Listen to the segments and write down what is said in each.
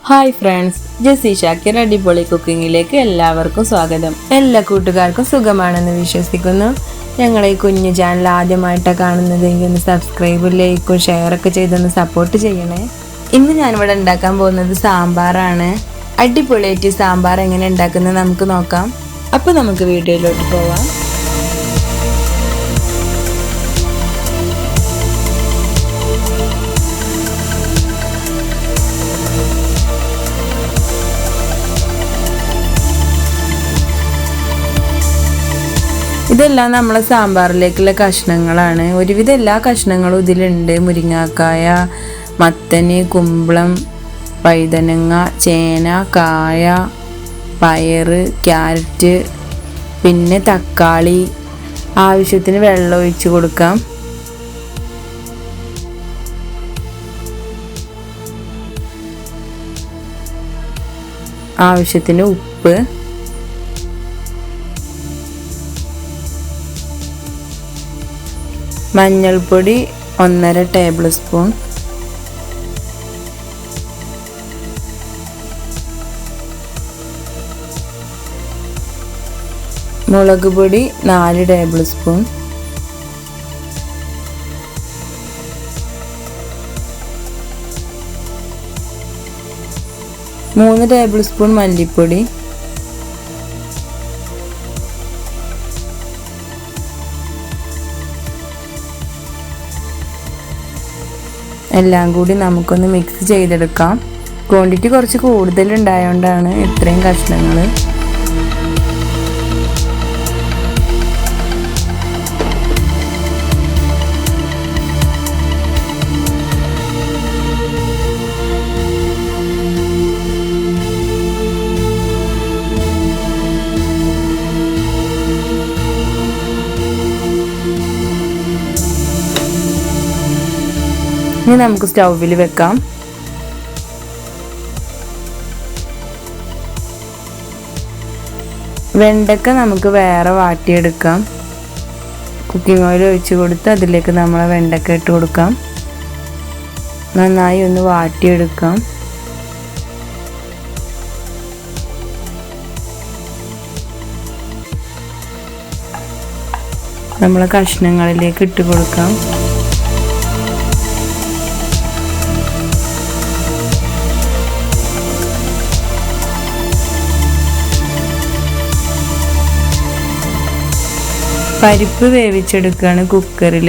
Hi friends, ജസിഷാക്കിർ അടിപൊളി കുക്കിങ്ങിലേക്ക് എല്ലാവർക്കും സ്വാഗതം. എല്ലാ കൂട്ടുകാർക്കും സുഖമാണെന്ന് വിശ്വസിക്കുന്നു. ഞങ്ങളെ ഈ കുഞ്ഞു ചാനൽ ആദ്യമായിട്ടാണ് കാണുന്നതെങ്കിൽ ഒന്ന് സബ്സ്ക്രൈബും ലൈക്കും ഷെയറൊക്കെ ചെയ്തൊന്ന് സപ്പോർട്ട് ചെയ്യണേ. ഇന്ന് ഞാനിവിടെ ഉണ്ടാക്കാൻ പോകുന്നത് സാമ്പാറാണ്. അടിപൊളിയായിട്ട് സാമ്പാർ എങ്ങനെ ഉണ്ടാക്കുന്നത് നമുക്ക് നോക്കാം. അപ്പോൾ നമുക്ക് വീഡിയോയിലോട്ട് പോവാം. ഇതെല്ലാം നമ്മളെ സാമ്പാറിലേക്കുള്ള കഷ്ണങ്ങളാണ്. ഒരുവിധം എല്ലാ കഷ്ണങ്ങളും ഇതിലുണ്ട്. മുരിങ്ങാക്കായ, മത്തന്, കുമ്പളം, വഴുതനങ്ങ, ചേന, കായ, പയറ്, ക്യാരറ്റ്, പിന്നെ തക്കാളി. ആവശ്യത്തിന് വെള്ളം ഒഴിച്ച് കൊടുക്കാം. ആവശ്യത്തിന് ഉപ്പ്, മഞ്ഞൾപ്പൊടി 1.5 ടേബിൾ സ്പൂൺ, മുളക് പൊടി 4 ടേബിൾ സ്പൂൺ, മൂന്ന് ടേബിൾ സ്പൂൺ മല്ലിപ്പൊടി, എല്ലാം കൂടി നമുക്കൊന്ന് മിക്സ് ചെയ്തെടുക്കാം. ക്വാണ്ടിറ്റി കുറച്ച് കൂടുതൽ ഉണ്ടായതുകൊണ്ടാണ് ഇത്രയും കഷ്ണങ്ങൾ. ഇനി നമുക്ക് സ്റ്റൗവിൽ വെക്കാം. വെണ്ടക്ക നമുക്ക് വേറെ വാട്ടിയെടുക്കാം. കുക്കിംഗ് ഓയിൽ ഒഴിച്ച് കൊടുത്ത് അതിലേക്ക് നമ്മൾ വെണ്ടക്ക ഇട്ട് കൊടുക്കാം. നന്നായി ഒന്ന് വാട്ടിയെടുക്കാം. നമ്മൾ കഷ്ണങ്ങളിലേക്ക് ഇട്ട് കൊടുക്കാം. പരിപ്പ് വേവിച്ചെടുക്കുകയാണ് കുക്കറിൽ.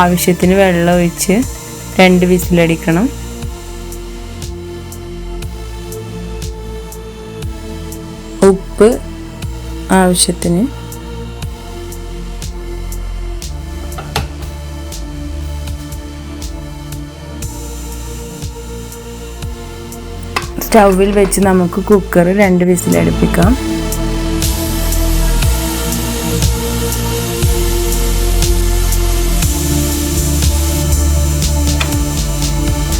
ആവശ്യത്തിന് വെള്ളം ഒഴിച്ച് 2 വിസിലടിക്കണം. ഉപ്പ് ആവശ്യത്തിന്, സ്റ്റൗവിൽ വെച്ച് നമുക്ക് കുക്കർ 2 വിസിലടുപ്പിക്കാം.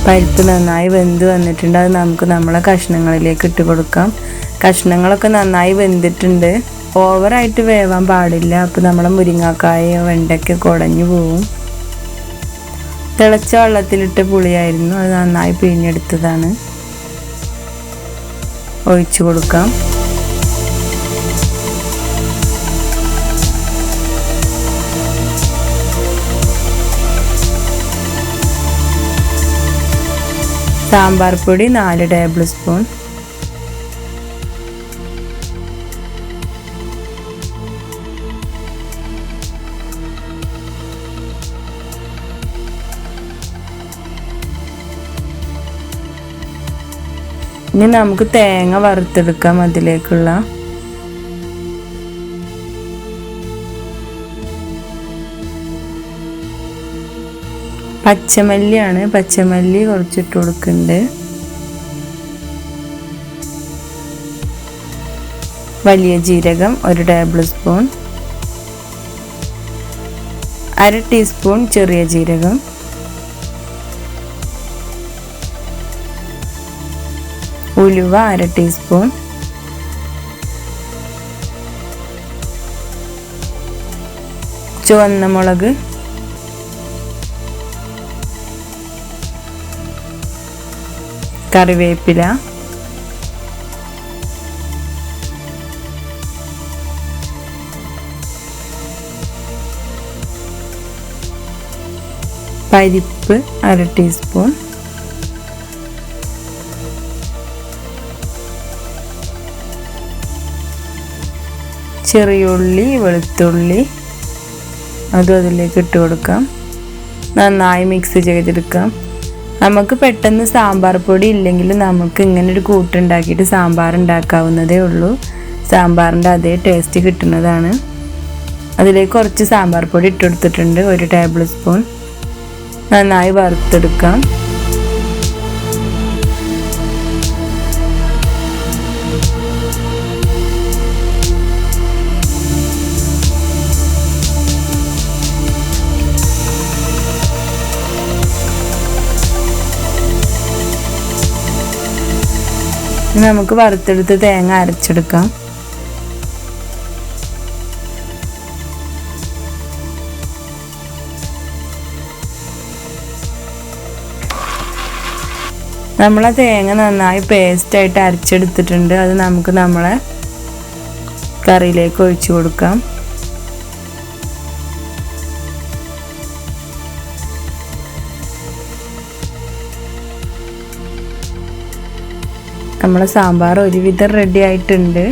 പരിപ്പ് നന്നായി വെന്ത് വന്നിട്ടുണ്ട്. അത് നമുക്ക് നമ്മളെ കഷ്ണങ്ങളിലേക്ക് ഇട്ട് കൊടുക്കാം. കഷ്ണങ്ങളൊക്കെ നന്നായി വെന്തിട്ടുണ്ട്. ഓവറായിട്ട് വേവാൻ പാടില്ല. അപ്പോൾ നമ്മളെ മുരിങ്ങാക്കായ വെണ്ടയ്ക്ക കുടഞ്ഞു പോവും. തിളച്ച വെള്ളത്തിലിട്ട പുളിയായിരുന്നു, അത് നന്നായി പിഴിഞ്ഞെടുത്തതാണ്. ഒഴിച്ചു കൊടുക്കാം. സാമ്പാർ പൊടി 4 ടേബിൾ സ്പൂൺ, ഇനി നമുക്ക് തേങ്ങ വറുത്തെടുക്കാം. അതിലേക്കുള്ള പച്ചമല്ലിയാണ്. പച്ചമല്ലി കുറച്ചിട്ട് കൊടുക്കുന്നുണ്ട്. വലിയ ജീരകം 1 ടേബിൾ സ്പൂൺ, 1/2 ടീസ്പൂൺ ചെറിയ ജീരകം, ഉലുവ 1/2 ടീസ്പൂൺ, ചുവന്ന മുളക്, കറിവേപ്പില, പരിപ്പ് 1/2 ടീസ്പൂൺ, ചെറിയുള്ളി, വെളുത്തുള്ളി അതും അതിലേക്ക് ഇട്ട് കൊടുക്കാം. നന്നായി മിക്സ് ചെയ്തെടുക്കാം. നമുക്ക് പെട്ടെന്ന് സാമ്പാർ പൊടി ഇല്ലെങ്കിൽ നമുക്ക് ഇങ്ങനെ ഒരു കൂട്ടുണ്ടാക്കിയിട്ട് സാമ്പാർ ഉണ്ടാക്കാവുന്നതേ ഉള്ളൂ. സാമ്പാറിൻ്റെ അതേ ടേസ്റ്റ് കിട്ടുന്നതാണ്. അതിലേക്ക് കുറച്ച് സാമ്പാർ പൊടി ഇട്ട് കൊടുത്തിട്ടുണ്ട്, 1 ടേബിൾ സ്പൂൺ. നന്നായി വറുത്തെടുക്കാം. നമുക്ക് വറുത്തെടുത്ത് തേങ്ങ അരച്ചെടുക്കാം. നമ്മളെ തേങ്ങ നന്നായി പേസ്റ്റായിട്ട് അരച്ചെടുത്തിട്ടുണ്ട്. അത് നമുക്ക് നമ്മളെ കറിയിലേക്ക് ഒഴിച്ചു കൊടുക്കാം. നമ്മളെ സാമ്പാർ ഒരുവിധം റെഡി ആയിട്ടുണ്ട്.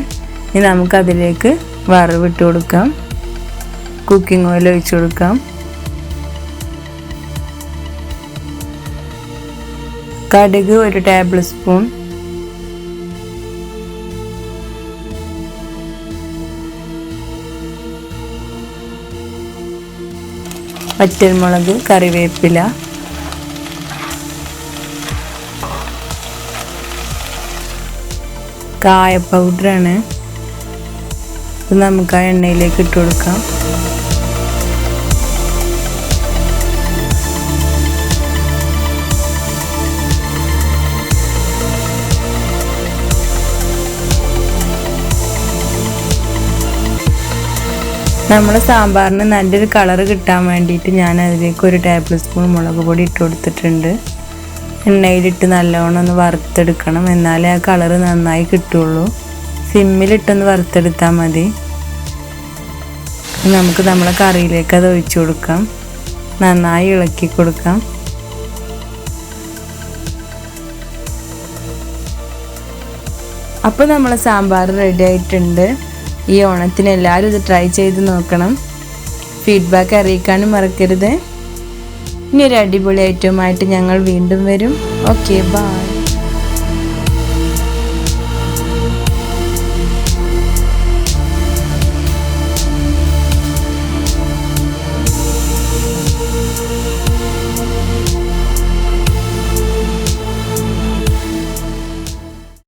ഇനി നമുക്കതിലേക്ക് വറവിട്ട് കൊടുക്കാം. കുക്കിംഗ് ഓയിൽ ഒഴിച്ചു കൊടുക്കാം. കടുക് 1 ടേബിൾ സ്പൂൺ, വറ്റൽമുളക്, കറിവേപ്പില, കായ പൗഡറാണ്. ഇത് നമുക്ക് ആ എണ്ണയിലേക്ക് ഇട്ട് കൊടുക്കാം. നമ്മുടെ സാമ്പാറിന് നല്ലൊരു കളറ് കിട്ടാൻ വേണ്ടിയിട്ട് ഞാൻ അതിലേക്ക് 1 ടേബിൾ സ്പൂൺ മുളക് പൊടി ഇട്ട് കൊടുത്തിട്ടുണ്ട്. എണ്ണയിലിട്ട് നല്ലോണം ഒന്ന് വറുത്തെടുക്കണം, എന്നാലേ ആ കളറ് നന്നായി കിട്ടുള്ളൂ. സിമ്മിലിട്ടൊന്ന് വറുത്തെടുത്താൽ മതി. നമുക്ക് നമ്മളെ കറിയിലേക്ക് അത് ഒഴിച്ചു കൊടുക്കാം. നന്നായി ഇളക്കി കൊടുക്കാം. അപ്പോൾ നമ്മളെ സാമ്പാർ റെഡി ആയിട്ടുണ്ട്. ഈ ഓണത്തിന് എല്ലാവരും ഇത് ട്രൈ ചെയ്ത് നോക്കണം. ഫീഡ്ബാക്ക് അറിയിക്കാനും മറക്കരുത്. ഇനി ഒരു അടിപൊളി ഐറ്റമായിട്ട് ഞങ്ങൾ വീണ്ടും വരും. Okay, by.